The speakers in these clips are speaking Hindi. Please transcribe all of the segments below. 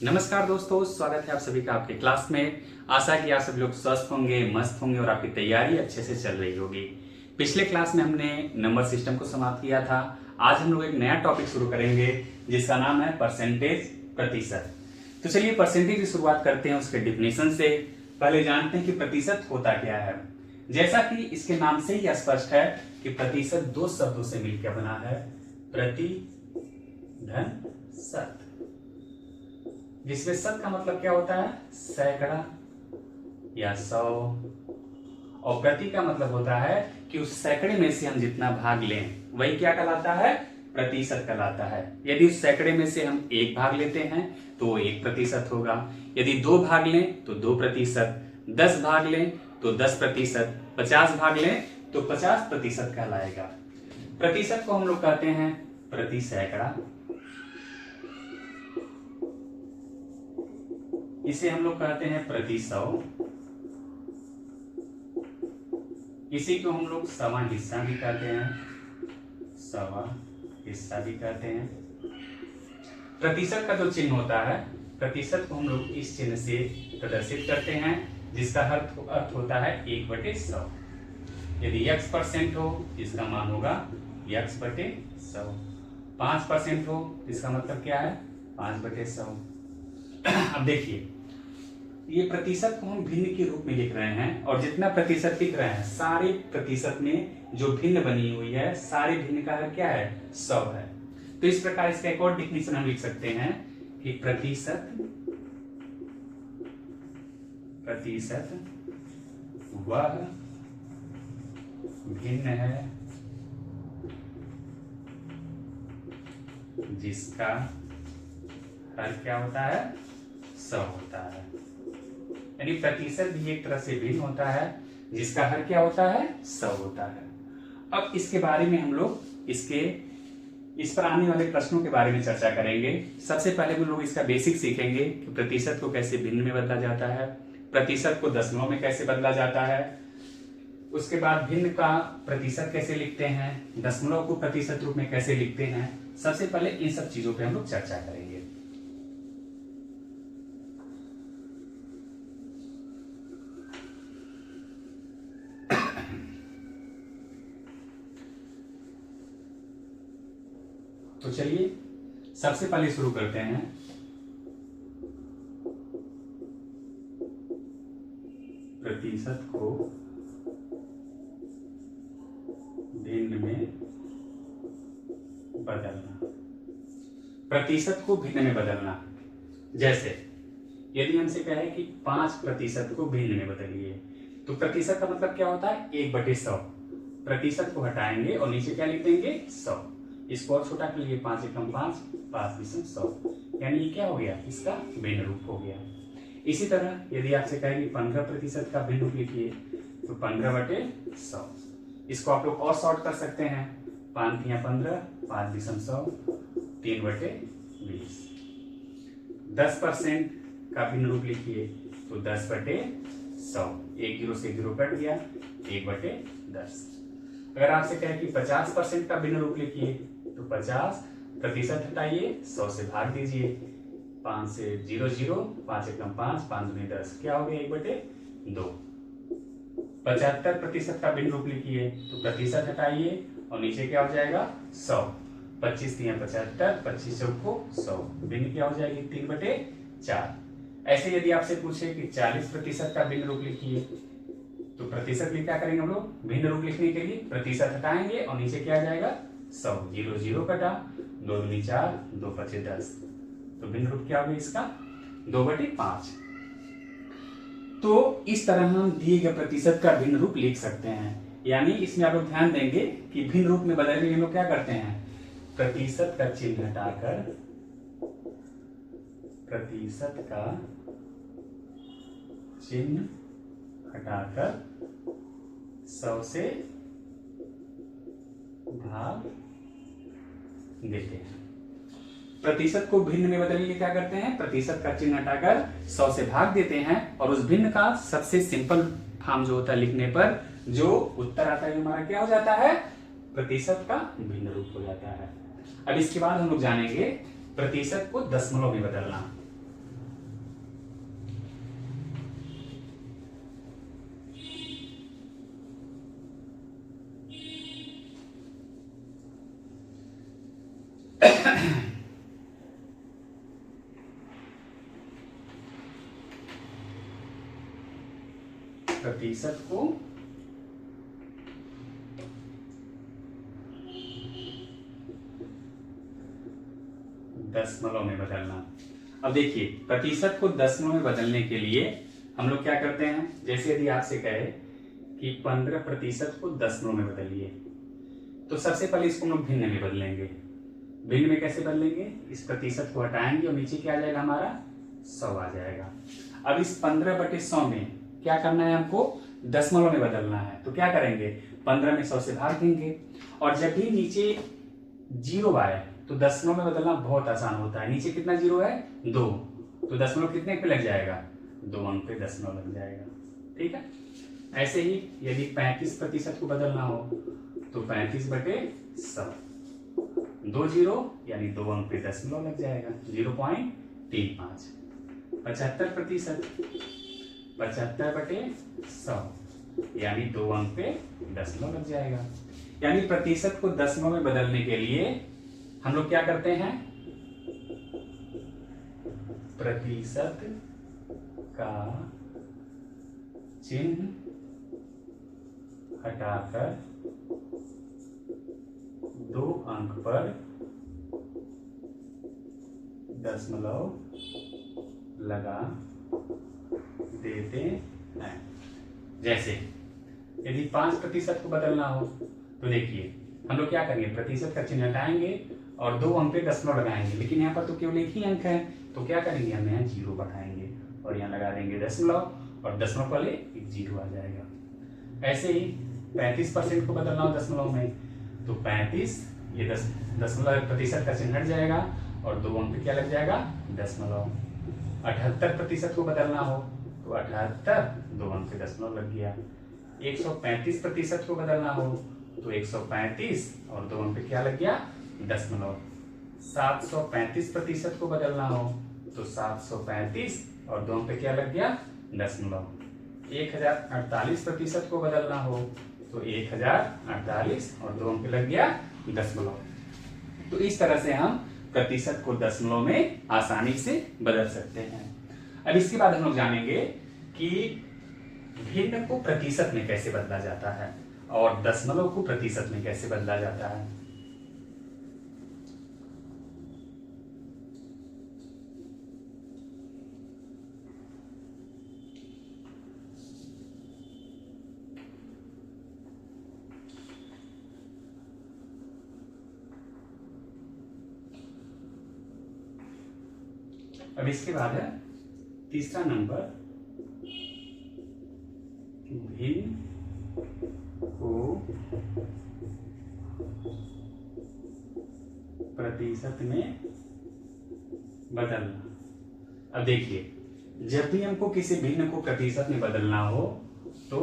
नमस्कार दोस्तों, स्वागत है आप सभी का आपके क्लास में। आशा है कि आप सभी लोग स्वस्थ होंगे, मस्त होंगे और आपकी तैयारी अच्छे से चल रही होगी। पिछले क्लास में हमने नंबर सिस्टम को समाप्त किया था। आज हम लोग एक नया टॉपिक शुरू करेंगे जिसका नाम है परसेंटेज, प्रतिशत। तो चलिए परसेंटेज की शुरुआत करते हैं उसके डिफिनेशन से। पहले जानते हैं कि प्रतिशत होता क्या है। जैसा कि इसके नाम से ही स्पष्ट है कि प्रतिशत दो शब्दों से मिलकर बना है, प्रति धन शत, जिसमें शत का मतलब क्या होता है, सैकड़ा या 100, और प्रति का मतलब होता है कि उस सैकड़े में से हम जितना भाग लें वही क्या कहलाता है, प्रतिशत कहलाता है। यदि उस सैकड़े में से हम एक भाग लेते हैं तो वो 1% होगा। यदि 2 भाग लें तो 2%, 10 भाग लें तो 10%, 50 भाग लें तो 50% कहलाएगा। प्रतिशत को हम लोग कहते हैं प्रति सैकड़ा, इसे हम लोग कहते हैं प्रति 100, इसी को हम लोग सवा हिस्सा भी कहते हैं, सवा हिस्सा भी कहते हैं। प्रतिशत का जो चिन्ह होता है, प्रतिशत को हम लोग इस चिन्ह से प्रदर्शित करते हैं, जिसका अर्थ होता है 1/100। यदि x% हो इसका मान होगा x/100, 5% हो इसका मतलब क्या है, 5/100। अब देखिए, ये प्रतिशत को हम भिन्न के रूप में लिख रहे हैं, और जितना प्रतिशत लिख रहे हैं सारे प्रतिशत में जो भिन्न बनी हुई है, सारे भिन्न का हर क्या है, 100 है। तो इस प्रकार इसका एक और डिफिनेशन हम लिख सकते हैं कि प्रतिशत वह भिन्न है जिसका हर क्या होता है, 100 होता है। यानी प्रतिशत भी एक तरह से भिन्न होता है जिसका हर क्या होता है, 100 होता है। अब इसके बारे में हम लोग इस पर आने वाले प्रश्नों के बारे में चर्चा करेंगे। सबसे पहले हम लोग इसका बेसिक सीखेंगे कि प्रतिशत को कैसे भिन्न में बदला जाता है, प्रतिशत को दशमलव में कैसे बदला जाता है, उसके बाद भिन्न का प्रतिशत कैसे लिखते हैं, दशमलव को प्रतिशत रूप में कैसे लिखते हैं। सबसे पहले इन सब चीजों पर हम लोग चर्चा करेंगे। तो चलिए सबसे पहले शुरू करते हैं प्रतिशत को भिन्न में बदलना। प्रतिशत को भिन्न में बदलना, जैसे यदि हमसे कहे कि 5% को भिन्न में बदलिए, तो प्रतिशत का मतलब क्या होता है, 1/100। प्रतिशत को हटाएंगे और नीचे क्या लिख देंगे, 100। इसको और छोटा कर लिए, 5 एकम 5, 5×100, यानी ये क्या हो गया, इसका भिन्न रूप हो गया। इसी तरह यदि आपसे कहे कि 15% का भिन्न रूप लिखिए, तो 15/100। इसको आप लोग और शॉर्ट कर सकते हैं, 5×15, 5×100, 3/20। 10% का भिन्न रूप लिखिए, तो 10/100, 1 0 से 0 कट गया, 1/10। अगर आपसे कहे कि 50% का भिन्न रूप लिखिए, तो 50% हटाइए, 100 से भाग दीजिए, 5 से 0 0, 5 एकम 5, 5×10, क्या हो गया, 1/2। 75% का भिन्न रूप लिखिए, तो प्रतिशत हटाइए और नीचे क्या हो जाएगा, 100। 25×3=75, 25×4=100, भिन्न क्या हो जाएगी, 3/4। ऐसे यदि आपसे पूछे कि 40% का भिन्न रूप लिखिए, तो प्रतिशत में क्या करेंगे हम लोग, भिन्न रूप लिखने के लिए प्रतिशत हटाएंगे और नीचे क्या आ जाएगा, 100, 0 0 कटा, 2×4, 2×5=10, तो भिन्न रूप क्या हो गया इसका, 2/5। तो इस तरह हम दिए गए प्रतिशत का भिन्न रूप लिख सकते हैं। यानी इसमें आप लोग ध्यान देंगे कि भिन्न रूप में बदलने के लिए हम लोग क्या करते हैं, प्रतिशत का चिन्ह हटाकर, प्रतिशत का चिन्ह हटाकर 100 से भाग देते हैं। प्रतिशत को भिन्न में बदलने के लिए क्या करते हैं, प्रतिशत का चिन्ह हटाकर 100 से भाग देते हैं, और उस भिन्न का सबसे सिंपल फॉर्म जो होता है लिखने पर जो उत्तर आता है हमारा क्या हो जाता है, प्रतिशत का भिन्न रूप हो जाता है। अब इसके बाद हम लोग जानेंगे प्रतिशत को दशमलव में बदलना। प्रतिशत को दशमलव में बदलना। अब देखिए, प्रतिशत को दशमलव में बदलने के लिए हम लोग क्या करते हैं, जैसे यदि आपसे कहे कि 15% को दशमलव में बदलिए, तो सबसे पहले इसको हम लोग भिन्न में बदलेंगे। भिन्न में कैसे बदलेंगे, इस प्रतिशत को हटाएंगे और नीचे क्या आ जाएगा हमारा 100 आ जाएगा। अब इस 15/100 में क्या करना है, हमको दशमलव में बदलना है। तो क्या करेंगे, 15 में 100 से भाग देंगे, और जब भी नीचे जीरो आए तो दशमलव में बदलना बहुत आसान होता है। नीचे कितना जीरो है, 2, तो दशमलव कितने पे लग जाएगा, 2 अंक पे दशमलव लग जाएगा। ठीक है। ऐसे ही यदि 35% को बदलना हो तो 35/100, 2 जीरो यानी 2 अंक पे दशमलव लग जाएगा, 0.35। 75%, 75/100 यानी 2 अंक पे दशमलव लग जाएगा। यानी प्रतिशत को दशमलव में बदलने के लिए हम लोग क्या करते हैं, प्रतिशत का चिन्ह हटाकर 2 अंक पर दशमलव लगा देते हैं। जैसे यदि 5% को बदलना हो तो देखिए हम लोग क्या करेंगे, प्रतिशत का चिन्ह हटाएंगे और 2 अंक पे दशमलव लगाएंगे, लेकिन यहाँ पर तो केवल एक ही अंक है, तो क्या करेंगे, हम यहाँ 0 बढ़ाएंगे और यहाँ लगा देंगे दशमलव, और दशमलव पहले एक 0 आ जाएगा। ऐसे ही 35% को बदलना हो दशमलव में तो 35, ये दशमलव प्रतिशत का चिन्ह हट जाएगा और 2 अंक पे क्या लग जाएगा, दशमलव। 78% को बदलना हो तो 78, 2 अंक पे दशमलव लग गया। 135% को बदलना हो तो 135 और 2 अंक पे क्या लग गया, दशमलव। 735% को बदलना हो तो 735 और 2 अंक पे क्या लग गया, दशमलव। 1048% को बदलना हो तो 1048 और 2 अंक पे लग गया दशमलव। तो इस तरह से हम प्रतिशत को दशमलव में आसानी से बदल सकते हैं। अब इसके बाद हम लोग जानेंगे कि भिन्न को प्रतिशत में कैसे बदला जाता है और दशमलव को प्रतिशत में कैसे बदला जाता है। अब इसके बाद है तीसरा नंबर, भिन्न को प्रतिशत में बदलना। अब देखिए, जब भी हमको किसी भिन्न को प्रतिशत में बदलना हो तो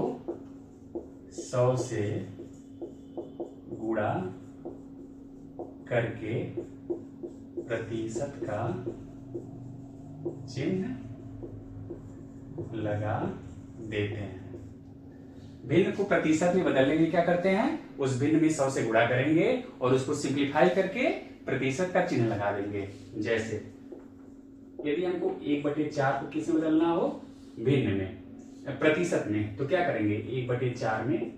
100 से गुणा करके प्रतिशत का चिन्ह लगा देते हैं। भिन्न को प्रतिशत में बदलने के लिए क्या करते हैं, उस भिन्न में 100 से गुणा करेंगे और उसको सिंप्लीफाई करके प्रतिशत का चिन्ह लगा देंगे। जैसे यदि हमको 1/4 को किस में बदलना हो, भिन्न में, प्रतिशत में, तो क्या करेंगे, 1/4 में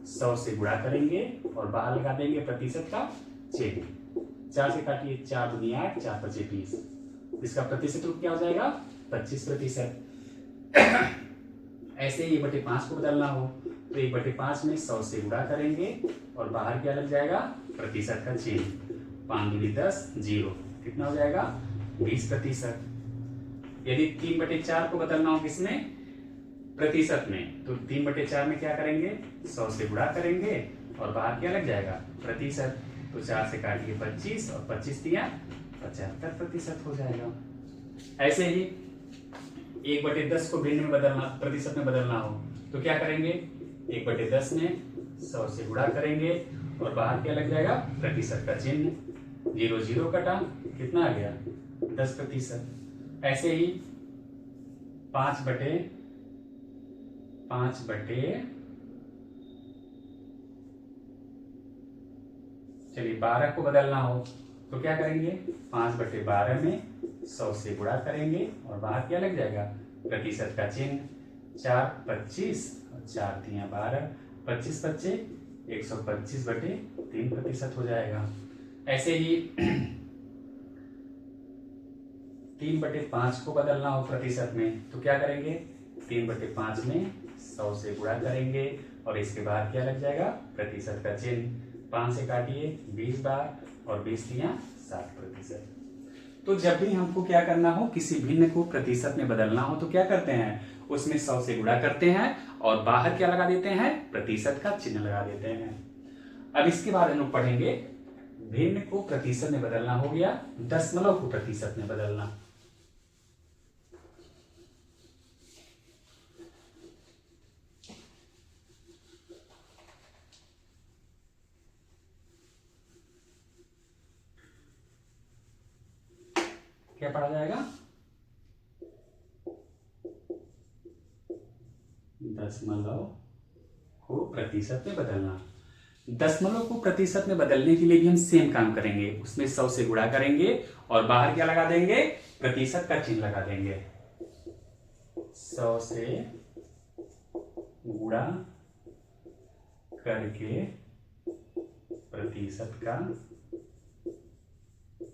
100 से गुणा करेंगे और बाहर लगा देंगे प्रतिशत का चिन्ह। 4 से काटिए, 4 दूनी 8, 4 पचे 20, इसका प्रतिशत रूप क्या हो जाएगा, 25%। ऐसे ही 1/5 को बदलना हो तो 1/5 में 100 से गुणा करेंगे और बाहर क्या लग जाएगा, प्रतिशत का चिन्ह। 5 दूनी 10, 0, कितना हो जाएगा, 20%। यदि 3/4 को बदलना हो किसमें, प्रतिशत में, तो 3/4 में क्या करेंगे, 100 से गुणा करेंगे और बाहर क्या लग जाएगा, प्रतिशत। तो 4 से काटिए 25 और 25 दिया 75% हो जाएगा। ऐसे ही 1/10 को भिन्न में बदलना, प्रतिशत में बदलना हो तो क्या करेंगे, 1/10 में 100 से गुणा करेंगे और बाहर क्या लग जाएगा, प्रतिशत का चिन्ह। 0 0 कटा, कितना आ गया, 10%। ऐसे ही 5/5 चलिए 12 को बदलना हो तो क्या करेंगे, 5/12 में 100 से गुणा करेंगे और बाहर क्या लग जाएगा, प्रतिशत का चिन्ह। 4 25 और 4 तिया 12, 25 बच्चे 125/3% हो जाएगा। ऐसे ही 3/5 को बदलना हो प्रतिशत में तो क्या करेंगे, 3/5 में 100 से गुणा करेंगे और इसके बाद क्या लग जाएगा, प्रतिशत का चिन्ह। 5 से काटिए 20 बार और 20 तिया 60%। तो जब भी हमको क्या करना हो, किसी भिन्न को प्रतिशत में बदलना हो तो क्या करते हैं, उसमें 100 से गुणा करते हैं और बाहर क्या लगा देते हैं, प्रतिशत का चिन्ह लगा देते हैं। अब इसके बाद हम लोग पढ़ेंगे भिन्न को प्रतिशत में बदलना हो गया, दशमलव को प्रतिशत में बदलना। क्या पढ़ा जाएगा, दशमलव को प्रतिशत में बदलना। दशमलव को प्रतिशत में बदलने के लिए भी हम सेम काम करेंगे, उसमें 100 से गुणा करेंगे और बाहर क्या लगा देंगे, प्रतिशत का चिन्ह लगा देंगे। 100 से गुणा करके प्रतिशत का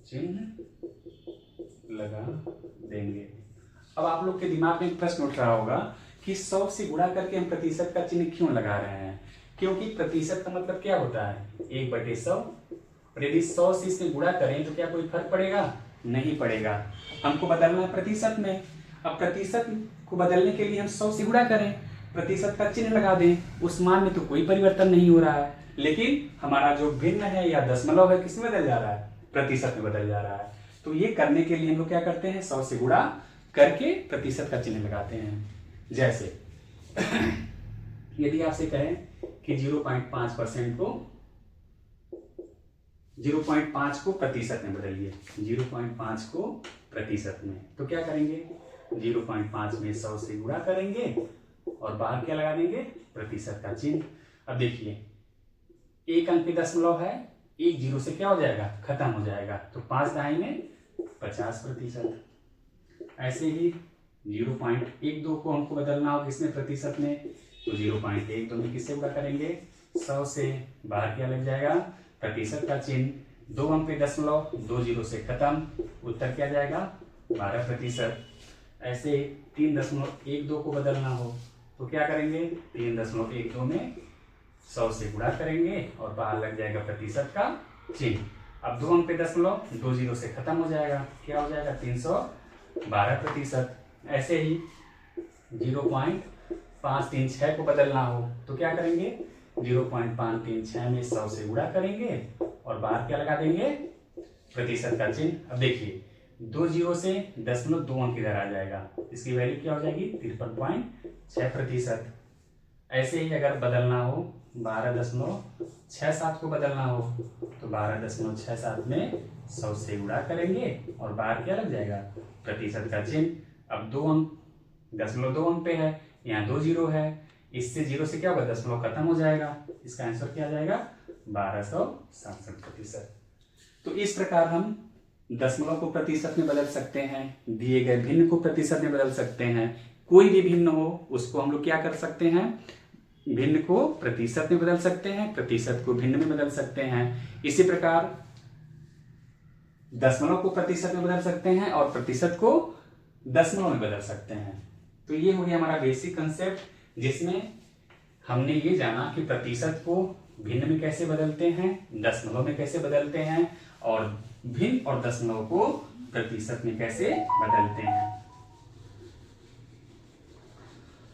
चिन्ह लगा देंगे। अब आप लोग के दिमाग में एक प्रश्न उठ रहा होगा कि 100 से गुणा करके हम प्रतिशत का चिन्ह क्यों लगा रहे हैं, क्योंकि प्रतिशत का मतलब क्या होता है, 1/100, और यदि 100 से इसे गुणा करें तो क्या कोई फर्क पड़ेगा, नहीं पड़ेगा। हमको बदलना है प्रतिशत में। अब प्रतिशत को बदलने के लिए हम 100 से गुणा करें, प्रतिशत का चिन्ह लगा दें, उस मान में तो कोई परिवर्तन नहीं हो रहा है, लेकिन हमारा जो भिन्न है या दशमलव है किसमें बदल जा रहा है, प्रतिशत में बदल जा रहा है। तो ये करने के लिए हम लोग क्या करते हैं, 100 से गुणा करके प्रतिशत का चिन्ह लगाते हैं। जैसे यदि आपसे कहें कि 0.5% को 0.5 को प्रतिशत में बदलिए, 0.5 को प्रतिशत में, तो क्या करेंगे, 0.5 में 100 से गुणा करेंगे और बाहर क्या लगा देंगे, प्रतिशत का चिन्ह। अब देखिए एक अंक पे दशमलव है, एक जीरो से क्या हो जाएगा, खत्म हो जाएगा, तो 5 दहाई में 50%। ऐसे ही 0.12 को हमको बदलना हो किसमें, प्रतिशत में, तो 0.12 में किससे गुणा करेंगे, 100 से, बाहर क्या लग जाएगा, प्रतिशत का चिन्ह। 2 अंक पे दशमलव, 2 जीरो से खत्म, उत्तर क्या जाएगा, 12%। ऐसे 3.12 को बदलना हो तो क्या करेंगे, 3.12 में 100 से गुणा करेंगे और बाहर लग जाएगा प्रतिशत का चिन्ह। अब 2 अंक पे दशमलव, 2 जीरो से खत्म हो जाएगा, क्या हो जाएगा, 312%। ऐसे ही 0.536 को बदलना हो तो क्या करेंगे, 0.536 में 100 से गुणा करेंगे और बाहर क्या लगा देंगे, प्रतिशत का चिन्ह। अब देखिए 2 जीरो से दशमलव 2 अंक इधर आ जाएगा, इसकी वैल्यू क्या हो जाएगी, 53.6%। ऐसे ही अगर बदलना हो 12.67 को बदलना हो तो 12.67 में 100 से गुणा करेंगे और बाहर क्या लग जाएगा, प्रतिशत का चिन्ह। अब 2 अंक, 0.2 अंक पे है, यहाँ 2 जीरो है, इससे जीरो से क्या होगा, दशमलव खत्म हो जाएगा, इसका आंसर क्या आ जाएगा, 1267%। तो इस प्रकार हम दशमलव को प्रतिशत में बदल सकते हैं, दिए गए भिन्न को प्रतिशत में बदल सकते हैं। कोई भी भिन्न हो उसको हम लोग क्या कर सकते हैं, भिन्न को प्रतिशत में बदल सकते हैं, प्रतिशत को भिन्न में बदल सकते हैं। इसी प्रकार दशमलव को प्रतिशत में बदल सकते हैं और प्रतिशत को दशमलव में बदल सकते हैं। तो ये हो गया हमारा बेसिक कंसेप्ट, जिसमें हमने ये जाना कि प्रतिशत को भिन्न में कैसे बदलते हैं, दशमलव में कैसे बदलते हैं और भिन्न और दशमलव को प्रतिशत में कैसे बदलते हैं।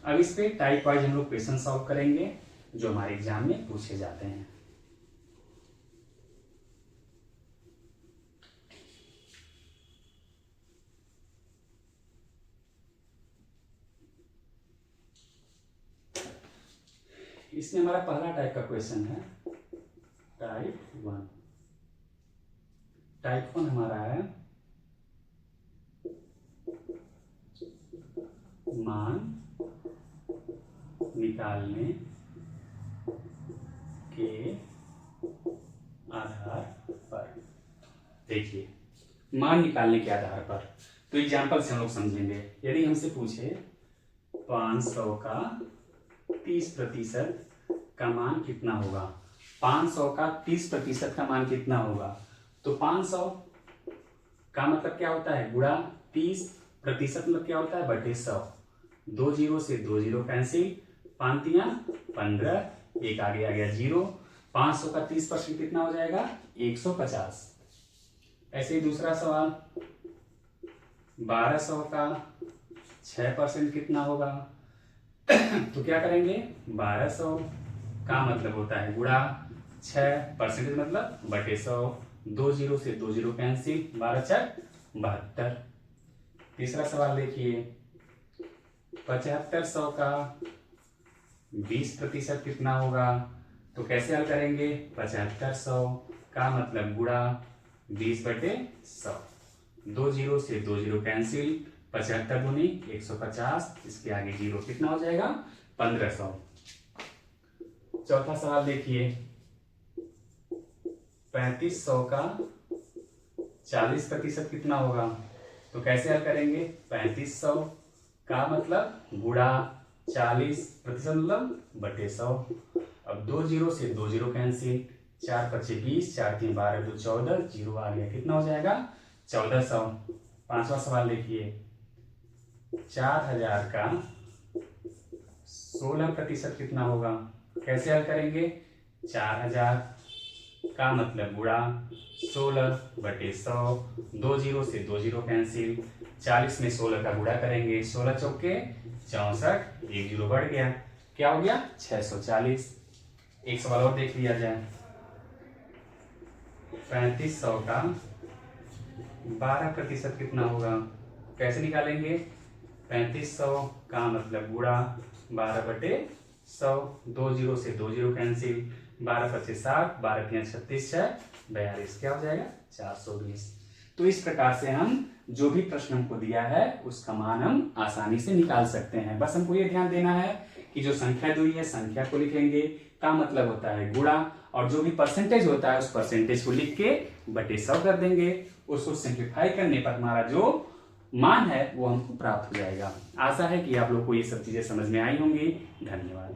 अब इस पे टाइप वाइज हम लोग क्वेश्चन सॉल्व करेंगे जो हमारे एग्जाम में पूछे जाते हैं। इसमें हमारा पहला टाइप का क्वेश्चन है टाइप 1। टाइप 1 हमारा है मान निकालने के आधार पर। देखिए मान निकालने के आधार पर, तो एग्जाम्पल से हम लोग समझेंगे। यदि हमसे पूछे 500 का 30% का मान कितना होगा। 500 का 30% का मान कितना होगा। तो 500 का मतलब क्या होता है गुणा 30% मतलब क्या होता है बटे 100। 2 जीरो से 2 जीरो कैंसिल, 5 तियां 15, एक आगे आ गया जीरो। 500 का 30% कितना हो जाएगा 150। ऐसे ही दूसरा सवाल 1200 का 6% कितना होगा। तो क्या करेंगे 1200 का मतलब होता है गुणा 6% मतलब बटे 100। 2 जीरो से 2 जीरो कैंसिल, 12 छक 72। तीसरा सवाल देखिए 7500 का 20% कितना होगा। तो कैसे हल करेंगे 7500 का मतलब गुणा 20 बटे 100। 2 जीरो से 2 जीरो कैंसिल, 75 दूनी 150, इसके आगे जीरो कितना हो जाएगा 1500। चौथा सवाल देखिए 3500 का 40% कितना होगा। तो कैसे हल करेंगे 3500 का मतलब गुणा 40% मतलब बटे 100। अब 2 जीरो से 2 जीरो कैंसिल, 4 पच्चे 20, 4 3 12 2 14, जीरो आ गया कितना हो जाएगा 1400। पांचवा सवाल देखिए 4000 का 16% कितना होगा। कैसे हल करेंगे 4000 का मतलब गुणा 16 बटे 100। 2 जीरो से 2 जीरो कैंसिल, 40 में 16 का गुणा करेंगे, 16 चौके 64, एक जीरो बढ़ गया, क्या हो गया 640। एक सवाल और देख लिया जाए 3500 का 12% कितना होगा। कैसे निकालेंगे 3500 का मतलब गुणा 12 बटे 100। 2 जीरो से 2 जीरो कैंसिल, 12 पच्चे 60, 12 तियां 36, 42, क्या हो जाएगा 420। तो इस प्रकार से हम जो भी प्रश्न हमको दिया है उसका मान हम आसानी से निकाल सकते हैं। बस हमको ये ध्यान देना है कि जो संख्या दी है संख्या को लिखेंगे, का मतलब होता है गुणा, और जो भी परसेंटेज होता है उस परसेंटेज को लिख के बटे 100 कर देंगे। उसको सिंप्लीफाई करने पर हमारा जो मान है वो हमको प्राप्त हो जाएगा। आशा है कि आप लोग को ये सब चीजें समझ में आई होंगी। धन्यवाद।